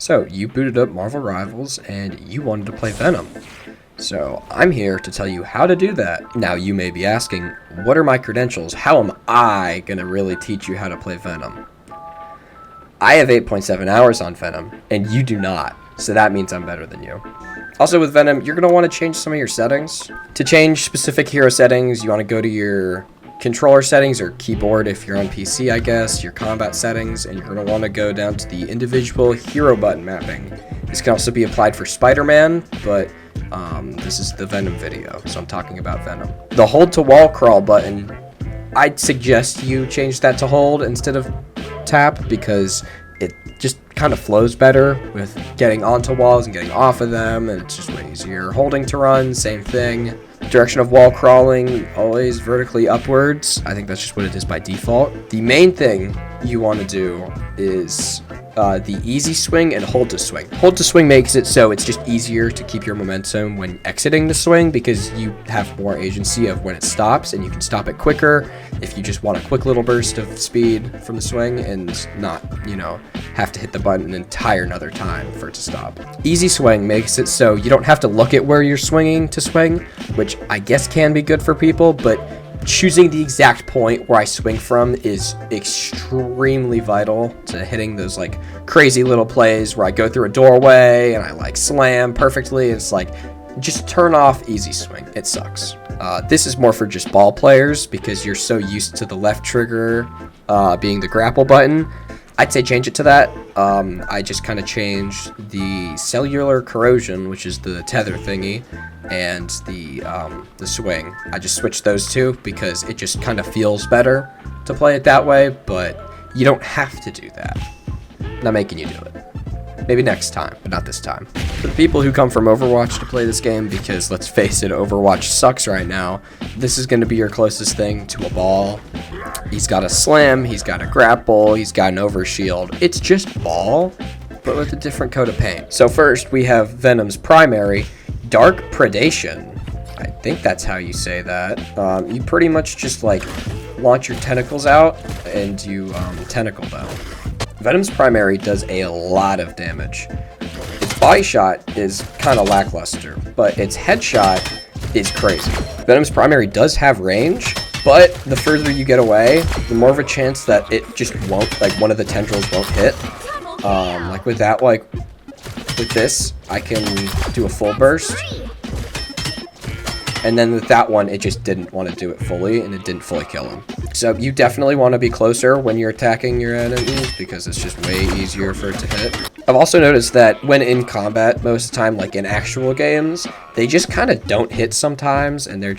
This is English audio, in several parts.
So, you booted up Marvel Rivals and you wanted to play Venom. So, I'm here to tell you how to do that. Now, you may be asking, what are my credentials? How am I going to really teach you how to play Venom? I have 8.7 hours on Venom, and you do not. So that means I'm better than you. Also, with Venom, you're going to want to change some of your settings. To change specific hero settings, you want to go to your controller settings or keyboard if you're on PC, I guess, your combat settings, and you're going to want to go down to the individual hero button mapping. This can also be applied for Spider-Man, but this is the Venom video, so I'm talking about Venom. The hold to wall crawl button, I'd suggest you change that to hold instead of tap because it just kind of flows better with getting onto walls and getting off of them, and it's just way easier. Holding to run, same thing. Direction of wall crawling, always vertically upwards. I think that's just what it is by default. The main thing you want to do is the easy swing and hold to swing. Hold to swing makes it so it's just easier to keep your momentum when exiting the swing because you have more agency of when it stops, and you can stop it quicker if you just want a quick little burst of speed from the swing and not, have to hit the button an entire another time for it to stop. Easy swing makes it so you don't have to look at where you're swinging to swing, which I guess can be good for people, but choosing the exact point where I swing from is extremely vital to hitting those crazy little plays where I go through a doorway and I slam perfectly. It's just turn off easy swing. It sucks. This is more for just ball players because you're so used to the left trigger being the grapple button. I'd say change it to that. I just kind of changed the cellular corrosion, which is the tether thingy, and the swing. I just switched those two because it just kind of feels better to play it that way, but you don't have to do that. I'm not making you do it. Maybe next time, but not this time. For the people who come from Overwatch to play this game, because let's face it, Overwatch sucks right now, this is going to be your closest thing to a ball. He's got a slam, he's got a grapple, he's got an overshield. It's just ball, but with a different coat of paint. So first, we have Venom's primary, Dark Predation. I think that's how you say that. You pretty much just launch your tentacles out, and you tentacle them. Venom's primary does a lot of damage. Its body shot is kind of lackluster, but its headshot is crazy. Venom's primary does have range, but the further you get away, the more of a chance that it just won't, one of the tendrils won't hit. With this, I can do a full burst. And then with that one, it just didn't want to do it fully, and it didn't fully kill him. So you definitely want to be closer when you're attacking your enemies, because it's just way easier for it to hit. I've also noticed that when in combat, most of the time, in actual games, they just kind of don't hit sometimes, and they're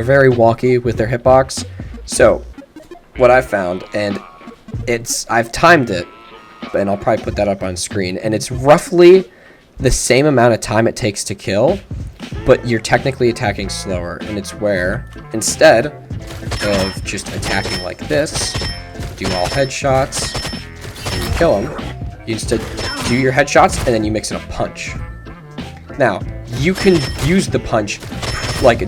very wonky with their hitbox. So what I found, and I've timed it, and I'll probably put that up on screen, and it's roughly the same amount of time it takes to kill, but you're technically attacking slower, and it's where, instead of just attacking like this, do all headshots, and you kill them, you instead do your headshots, and then you mix in a punch. Now, you can use the punch,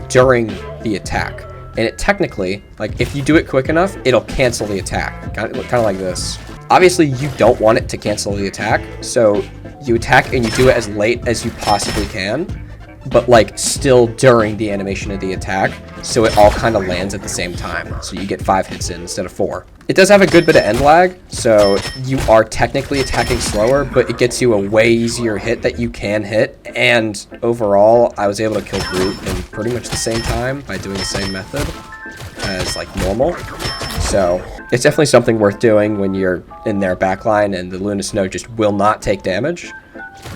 during the attack, and it technically, if you do it quick enough, it'll cancel the attack, kind of like this. Obviously, you don't want it to cancel the attack, so you attack and you do it as late as you possibly can, but still during the animation of the attack, so it all kind of lands at the same time, so you get 5 hits in instead of 4. It does have a good bit of end lag, so you are technically attacking slower, but it gets you a way easier hit that you can hit, and overall, I was able to kill Groot in pretty much the same time by doing the same method as normal. So it's definitely something worth doing when you're in their backline and the Luna Snow just will not take damage.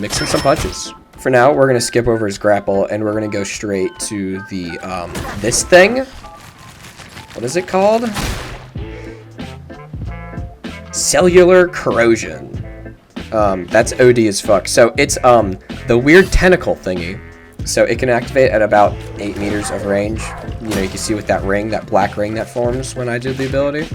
Mix in some punches. For now, we're going to skip over his grapple, and we're going to go straight to the, this thing. What is it called? Cellular corrosion. That's OD as fuck. So it's, the weird tentacle thingy. So it can activate at about 8 meters of range. You can see with that ring, that black ring that forms when I did the ability.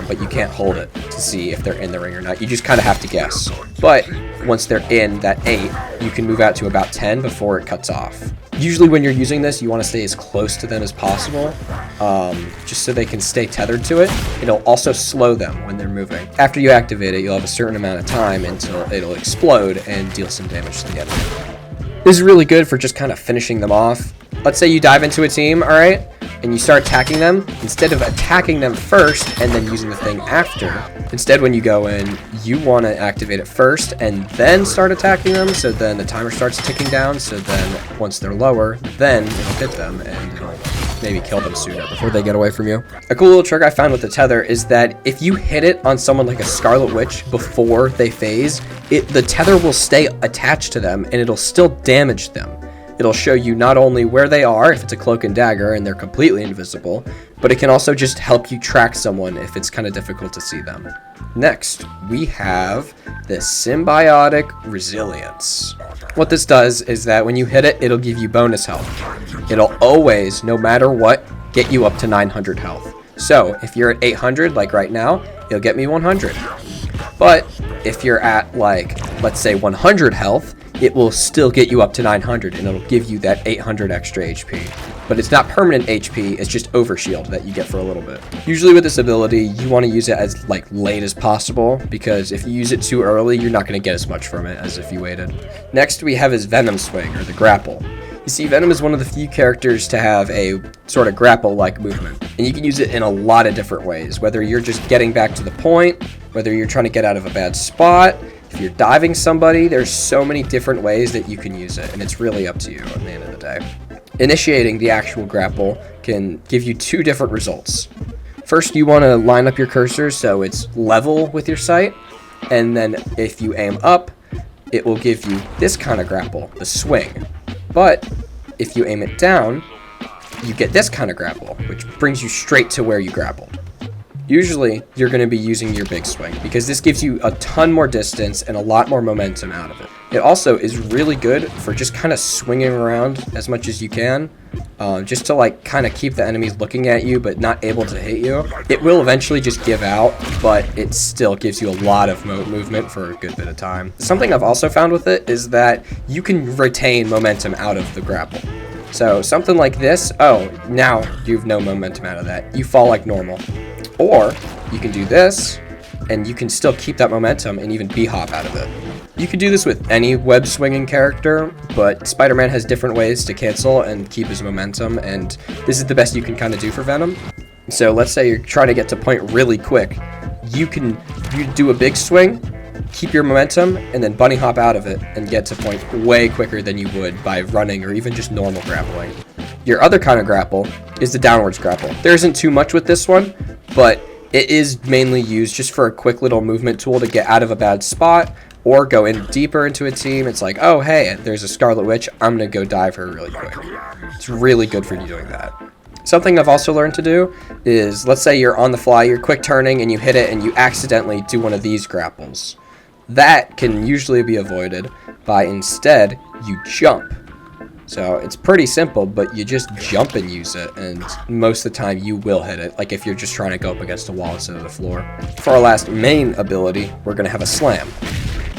But you can't hold it to see if they're in the ring or not. You just kind of have to guess. But once they're in that 8, you can move out to about 10 before it cuts off. Usually when you're using this, you want to stay as close to them as possible, just so they can stay tethered to it. It'll also slow them when they're moving. After you activate it, you'll have a certain amount of time until it'll explode and deal some damage to the enemy. This is really good for just kind of finishing them off. Let's say you dive into a team, alright, and you start attacking them. Instead of attacking them first and then using the thing after, instead when you go in, you want to activate it first and then start attacking them, so then the timer starts ticking down, so then once they're lower, then it'll hit them and it'll maybe kill them sooner before they get away from you. A cool little trick I found with the tether is that if you hit it on someone like a Scarlet Witch before they phase, the tether will stay attached to them and it'll still damage them. It'll show you not only where they are if it's a cloak and dagger and they're completely invisible, but it can also just help you track someone if it's kind of difficult to see them. Next, we have the Symbiotic Resilience. What this does is that when you hit it, it'll give you bonus health. It'll always, no matter what, get you up to 900 health. So if you're at 800, like right now, it'll get me 100. But if you're at, like, let's say 100 health, it will still get you up to 900 and it'll give you that 800 extra HP. But it's not permanent HP, it's just overshield that you get for a little bit. Usually with this ability, you want to use it as late as possible, because if you use it too early, you're not going to get as much from it as if you waited. Next we have his Venom Swing, or the Grapple. You see, Venom is one of the few characters to have a sort of grapple-like movement, and you can use it in a lot of different ways, whether you're just getting back to the point, whether you're trying to get out of a bad spot, if you're diving somebody, there's so many different ways that you can use it, and it's really up to you at the end of the day. Initiating the actual grapple can give you two different results. First, you want to line up your cursor so it's level with your sight, and then if you aim up, it will give you this kind of grapple, the swing. But if you aim it down, you get this kind of grapple, which brings you straight to where you grappled. Usually, you're going to be using your big swing, because this gives you a ton more distance and a lot more momentum out of it. It also is really good for just kind of swinging around as much as you can, just to kind of keep the enemies looking at you but not able to hit you. It will eventually just give out, but it still gives you a lot of movement for a good bit of time. Something I've also found with it is that you can retain momentum out of the grapple. So something like this, oh, now you've no momentum out of that. You fall like normal. Or you can do this, and you can still keep that momentum and even b-hop out of it. You can do this with any web swinging character, but Spider-Man has different ways to cancel and keep his momentum, and this is the best you can kind of do for Venom. So let's say you're trying to get to point really quick. You do a big swing, keep your momentum, and then bunny hop out of it and get to point way quicker than you would by running or even just normal grappling. Your other kind of grapple is the downwards grapple. There isn't too much with this one, but it is mainly used just for a quick little movement tool to get out of a bad spot or go in deeper into a team. It's like, oh, hey, there's a Scarlet Witch. I'm going to go dive her really quick. It's really good for you doing that. Something I've also learned to do is, let's say you're on the fly, you're quick turning, and you hit it, and you accidentally do one of these grapples. That can usually be avoided by instead you jump. So it's pretty simple, but you just jump and use it, and most of the time you will hit it, like if you're just trying to go up against a wall instead of the floor. For our last main ability, we're going to have a slam.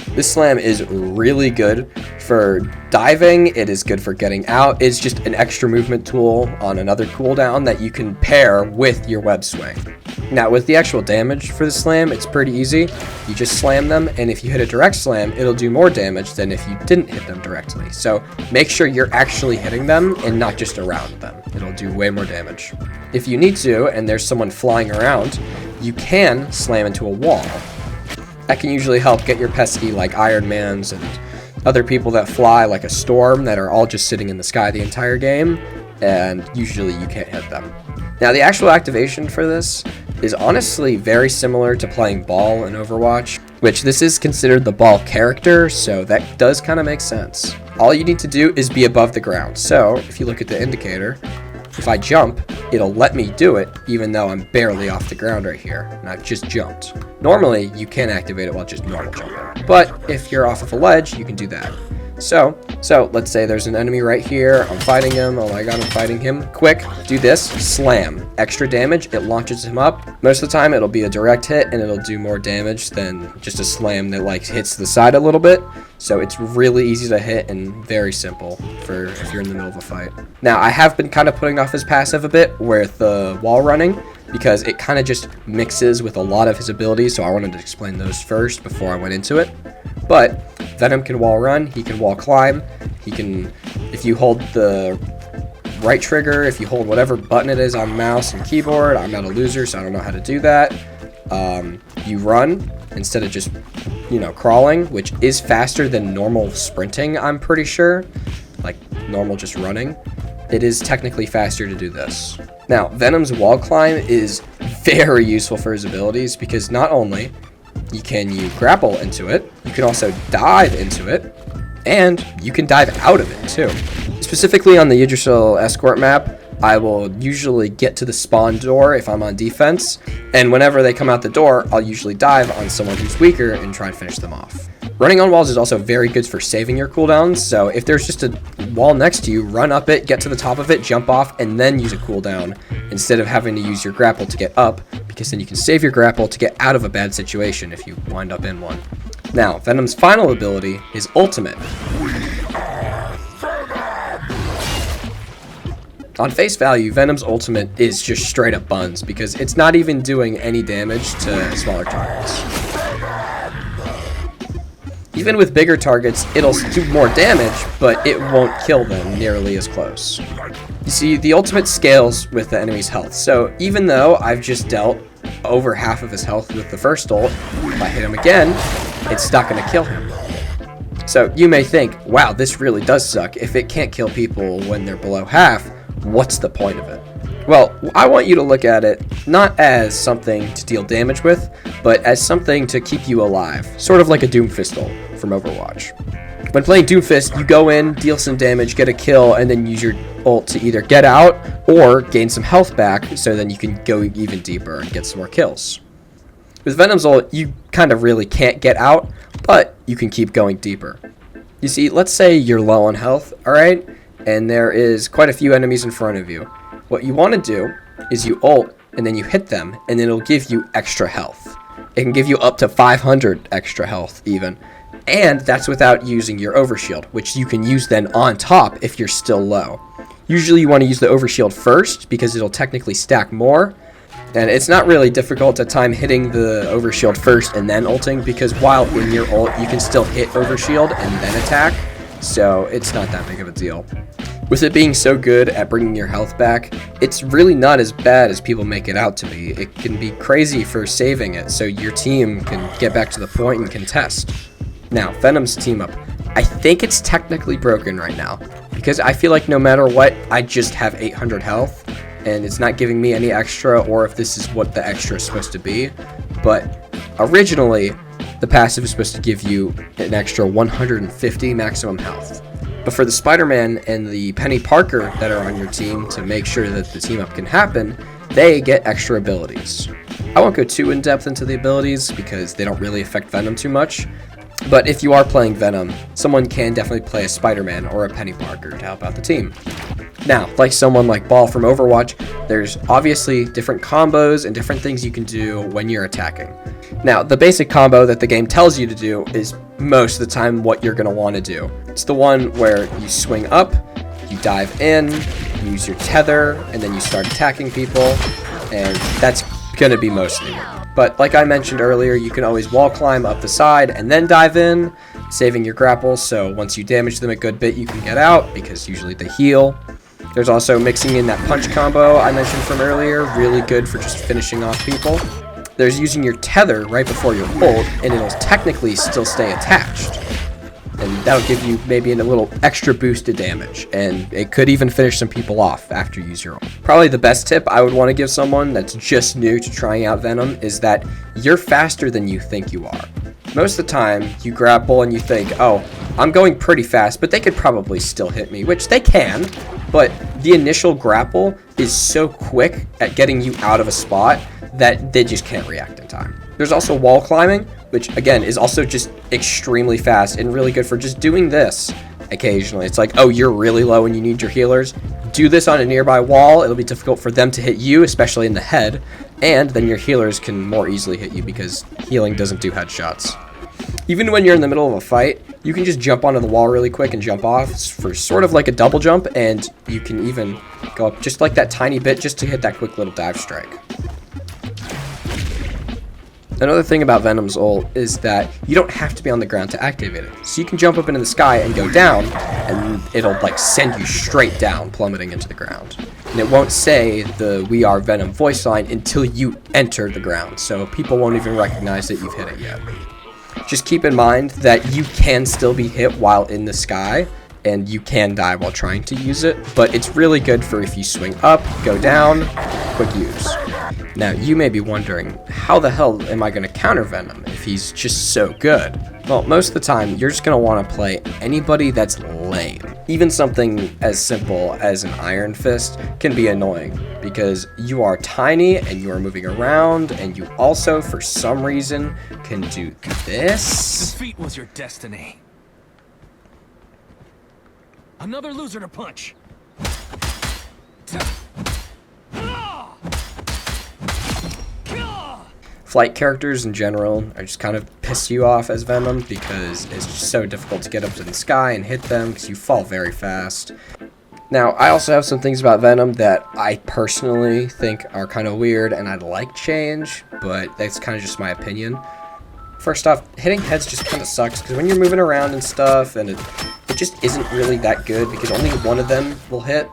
This slam is really good for diving, it is good for getting out, it's just an extra movement tool on another cooldown that you can pair with your web swing. Now with the actual damage for the slam, it's pretty easy. You just slam them, and if you hit a direct slam, it'll do more damage than if you didn't hit them directly. So make sure you're actually hitting them and not just around them. It'll do way more damage. If you need to, and there's someone flying around, you can slam into a wall. That can usually help get your pesky Iron Mans and other people that fly like a storm that are all just sitting in the sky the entire game, and usually you can't hit them. Now the actual activation for this is honestly very similar to playing Ball in Overwatch, which this is considered the Ball character, so that does kind of make sense. All you need to do is be above the ground. So if you look at the indicator, if I jump, it'll let me do it even though I'm barely off the ground right here, and I've just jumped. Normally, you can't activate it while just normal jumping, but if you're off of a ledge, you can do that. So let's say there's an enemy right here. I'm fighting him. Oh my god, I'm fighting him. Quick, do this. Slam. Extra damage. It launches him up. Most of the time, it'll be a direct hit, and it'll do more damage than just a slam that like hits the side a little bit. So it's really easy to hit and very simple for if you're in the middle of a fight. Now, I have been kind of putting off his passive a bit with the wall running, because it kind of just mixes with a lot of his abilities, so I wanted to explain those first before I went into it. But Venom can wall run, he can wall climb, he can, if you hold the right trigger, if you hold whatever button it is on mouse and keyboard, I'm not a loser, so I don't know how to do that. You run instead of just, crawling, which is faster than normal sprinting, I'm pretty sure. Like normal just running. It is technically faster to do this. Now, Venom's wall climb is very useful for his abilities because not only can you grapple into it, you can also dive into it, and you can dive out of it too. Specifically on the Yggdrasil escort map, I will usually get to the spawn door if I'm on defense, and whenever they come out the door, I'll usually dive on someone who's weaker and try and finish them off. Running on walls is also very good for saving your cooldowns, so if there's just a wall next to you, run up it, get to the top of it, jump off, and then use a cooldown instead of having to use your grapple to get up, because then you can save your grapple to get out of a bad situation if you wind up in one. Now, Venom's final ability is Ultimate. On face value, Venom's ultimate is just straight up buns because it's not even doing any damage to smaller targets. Even with bigger targets, it'll do more damage, but it won't kill them nearly as close. You see, the ultimate scales with the enemy's health, so even though I've just dealt over half of his health with the first ult, if I hit him again, it's not going to kill him. So you may think, wow, this really does suck. If it can't kill people when they're below half, what's the point of it? Well, I want you to look at it not as something to deal damage with, but as something to keep you alive, sort of like a Doomfist ult from Overwatch. When playing Doomfist, you go in, deal some damage, get a kill, and then use your ult to either get out or gain some health back, so then you can go even deeper and get some more kills. With Venom's ult, you kind of really can't get out, but you can keep going deeper. You see, let's say you're low on health, alright? And there is quite a few enemies in front of you. What you want to do is you ult, and then you hit them, and it'll give you extra health. It can give you up to 500 extra health, even. And that's without using your overshield, which you can use then on top if you're still low. Usually you want to use the overshield first, because it'll technically stack more. And it's not really difficult at time hitting the overshield first and then ulting, because while in your ult, you can still hit overshield and then attack. So it's not that big of a deal. With it being so good at bringing your health back, it's really not as bad as people make it out to be. It can be crazy for saving it, so your team can get back to the point and contest. Now, Venom's team up. I think it's technically broken right now, because I feel like no matter what, I just have 800 health, and it's not giving me any extra, or if this is what the extra is supposed to be. But originally, the passive is supposed to give you an extra 150 maximum health. But for the Spider-Man and the Penny Parker that are on your team to make sure that the team up can happen, they get extra abilities. I won't go too in-depth into the abilities because they don't really affect Venom too much. But if you are playing Venom, someone can definitely play a Spider-Man or a Penny Parker to help out the team. Now, like someone like Ball from Overwatch, there's obviously different combos and different things you can do when you're attacking. Now, the basic combo that the game tells you to do is most of the time what you're going to want to do. It's the one where you swing up, you dive in, you use your tether, and then you start attacking people, and that's going to be mostly it. But like I mentioned earlier, you can always wall climb up the side and then dive in, saving your grapple, so once you damage them a good bit, you can get out, because usually they heal. There's also mixing in that punch combo I mentioned from earlier, really good for just finishing off people. There's using your tether right before your ult, and it'll technically still stay attached. And that'll give you maybe a little extra boost to damage, and it could even finish some people off after you use your ult. Probably the best tip I would want to give someone that's just new to trying out Venom is that you're faster than you think you are. Most of the time, you grapple and you think, oh, I'm going pretty fast, but they could probably still hit me, which they can, but the initial grapple is so quick at getting you out of a spot that they just can't react in time. There's also wall climbing, which again is also just extremely fast and really good for just doing this occasionally. It's like, oh, you're really low and you need your healers. Do this on a nearby wall. It'll be difficult for them to hit you, especially in the head, and then your healers can more easily hit you because healing doesn't do headshots. Even when you're in the middle of a fight, you can just jump onto the wall really quick and jump off for sort of like a double jump, and you can even go up just like that tiny bit just to hit that quick little dive strike. Another thing about Venom's ult is that you don't have to be on the ground to activate it. So you can jump up into the sky and go down, and it'll like send you straight down, plummeting into the ground. And it won't say the "We Are Venom" voice line until you enter the ground, so people won't even recognize that you've hit it yet. Just keep in mind that you can still be hit while in the sky, and you can die while trying to use it, but it's really good for if you swing up, go down, quick use. Now, you may be wondering, how the hell am I going to counter Venom if he's just so good? Well, most of the time, you're just going to want to play anybody that's lame. Even something as simple as an Iron Fist can be annoying, because you are tiny and you are moving around, and you also, for some reason, can do this. Defeat was your destiny. Another loser to punch. Flight characters in general are just kind of piss you off as Venom because it's just so difficult to get up to the sky and hit them because you fall very fast. Now, I also have some things about Venom that I personally think are kind of weird and I'd like change, but that's kind of just my opinion. First off, hitting heads just kind of sucks because when you're moving around and stuff, and it just isn't really that good because only one of them will hit.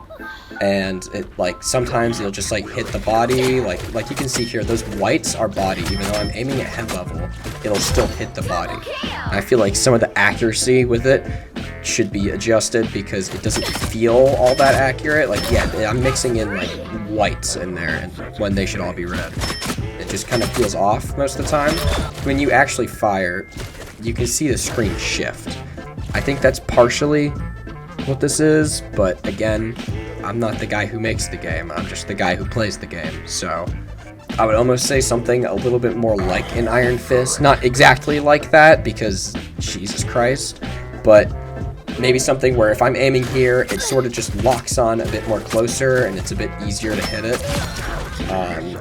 And it like sometimes it'll just like hit the body, like you can see here, those whites are body. Even though I'm aiming at head level, it'll still hit the body. And I feel like some of the accuracy with it should be adjusted because it doesn't feel all that accurate. Like, yeah, I'm mixing in like whites in there and when they should all be red. It just kind of feels off most of the time. When you actually fire, you can see the screen shift. I think that's partially what this is, but again, I'm not the guy who makes the game, I'm just the guy who plays the game, so I would almost say something a little bit more like an Iron Fist, not exactly like that, because Jesus Christ, but maybe something where if I'm aiming here, it sort of just locks on a bit more closer, and it's a bit easier to hit it.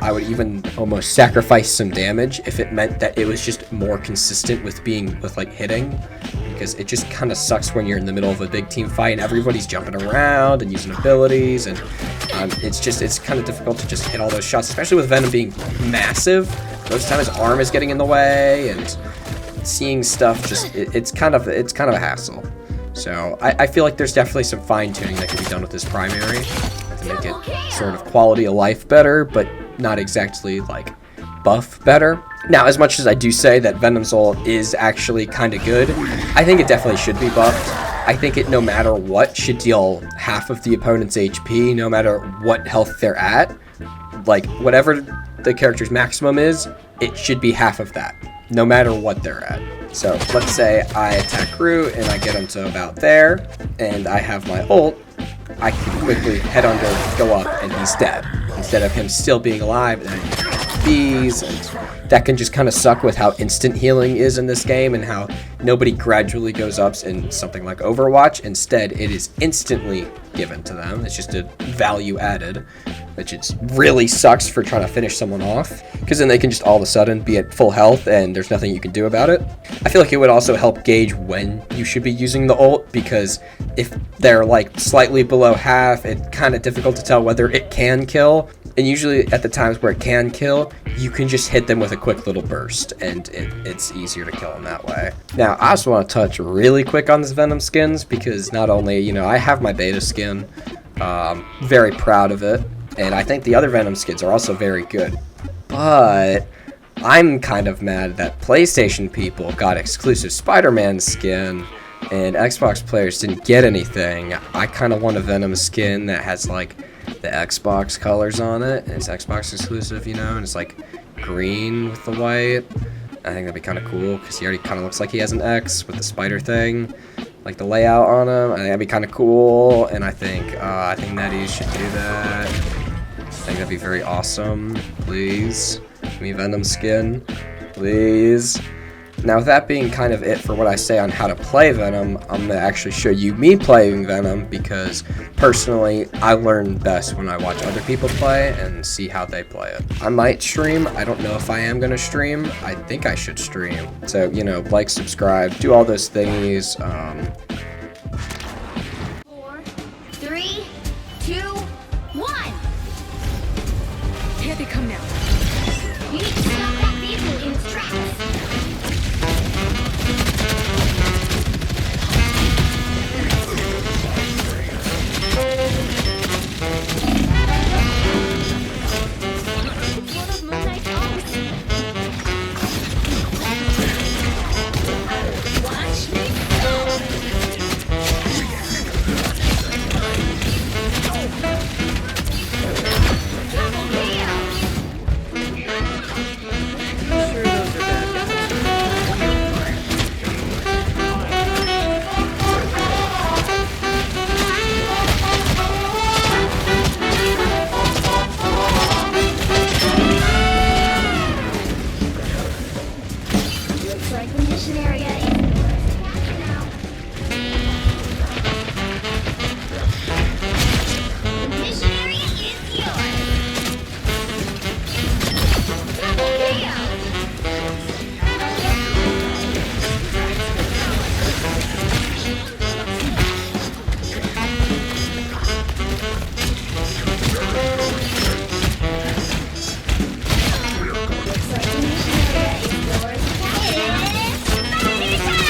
I would even almost sacrifice some damage if it meant that it was just more consistent with like hitting, because it just kind of sucks when you're in the middle of a big team fight and everybody's jumping around and using abilities, and it's kind of difficult to just hit all those shots, especially with Venom being massive. Most of the time his arm is getting in the way, and seeing stuff just it's kind of a hassle. So I feel like there's definitely some fine-tuning that can be done with this primary to make it sort of quality of life better, but not exactly like buff better. Now, as much as I do say that Venom's ult is actually kind of good, I think it definitely should be buffed. I think it, no matter what, should deal half of the opponent's HP, no matter what health they're at. Like, whatever the character's maximum is, it should be half of that, no matter what they're at. So, let's say I attack Groot and I get him to about there, and I have my ult, I can quickly head under, go up, and he's dead. Instead of him still being alive, and bees, and that can just kind of suck with how instant healing is in this game and how nobody gradually goes up in something like Overwatch. Instead, it is instantly given to them. It's just a value added, which it really sucks for trying to finish someone off, because then they can just all of a sudden be at full health and there's nothing you can do about it. I feel like it would also help gauge when you should be using the ult, because if they're like slightly below half, it's kind of difficult to tell whether it can kill. And usually at the times where it can kill, you can just hit them with a quick little burst, and it's easier to kill them that way. Now, I also want to touch really quick on this Venom skins, because not only, you know, I have my beta skin, very proud of it, and I think the other Venom skins are also very good. But I'm kind of mad that PlayStation people got exclusive Spider-Man skin, and Xbox players didn't get anything. I kind of want a Venom skin that has, like, the Xbox colors on it, and it's Xbox exclusive, you know, and it's like green with the white. I think that'd be kind of cool, because he already kind of looks like he has an X with the spider thing, like the layout on him. I think that'd be kind of cool, and I think NetEase should do that. I think that'd be very awesome. Please, give me Venom skin, please. Now, with that being kind of it for what I say on how to play Venom, I'm going to actually show you me playing Venom, because personally, I learn best when I watch other people play and see how they play it. I might stream. I don't know if I am going to stream. I think I should stream. So, you know, like, subscribe, do all those thingies. 4, 3, 2, 1. Here they come now. You need to stop that vehicle in its tracks. It's one of Moon Knight's arms. Watch me Looks like the mission area is now. The mission area is yours. Double kill. Looks like the mission area is yours. It's party time!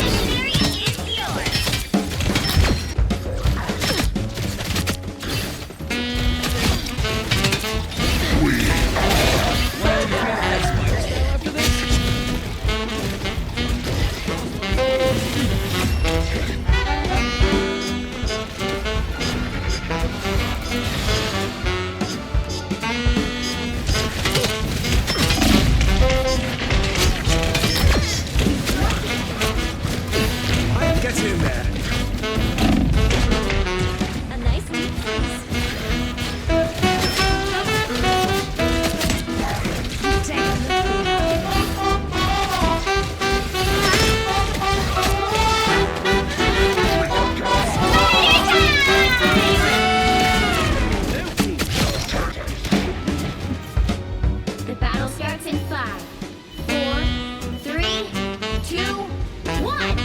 Mission area is yours. Get in there. A nice deep freeze. The battle starts in 5, 4, 3, 2, 1.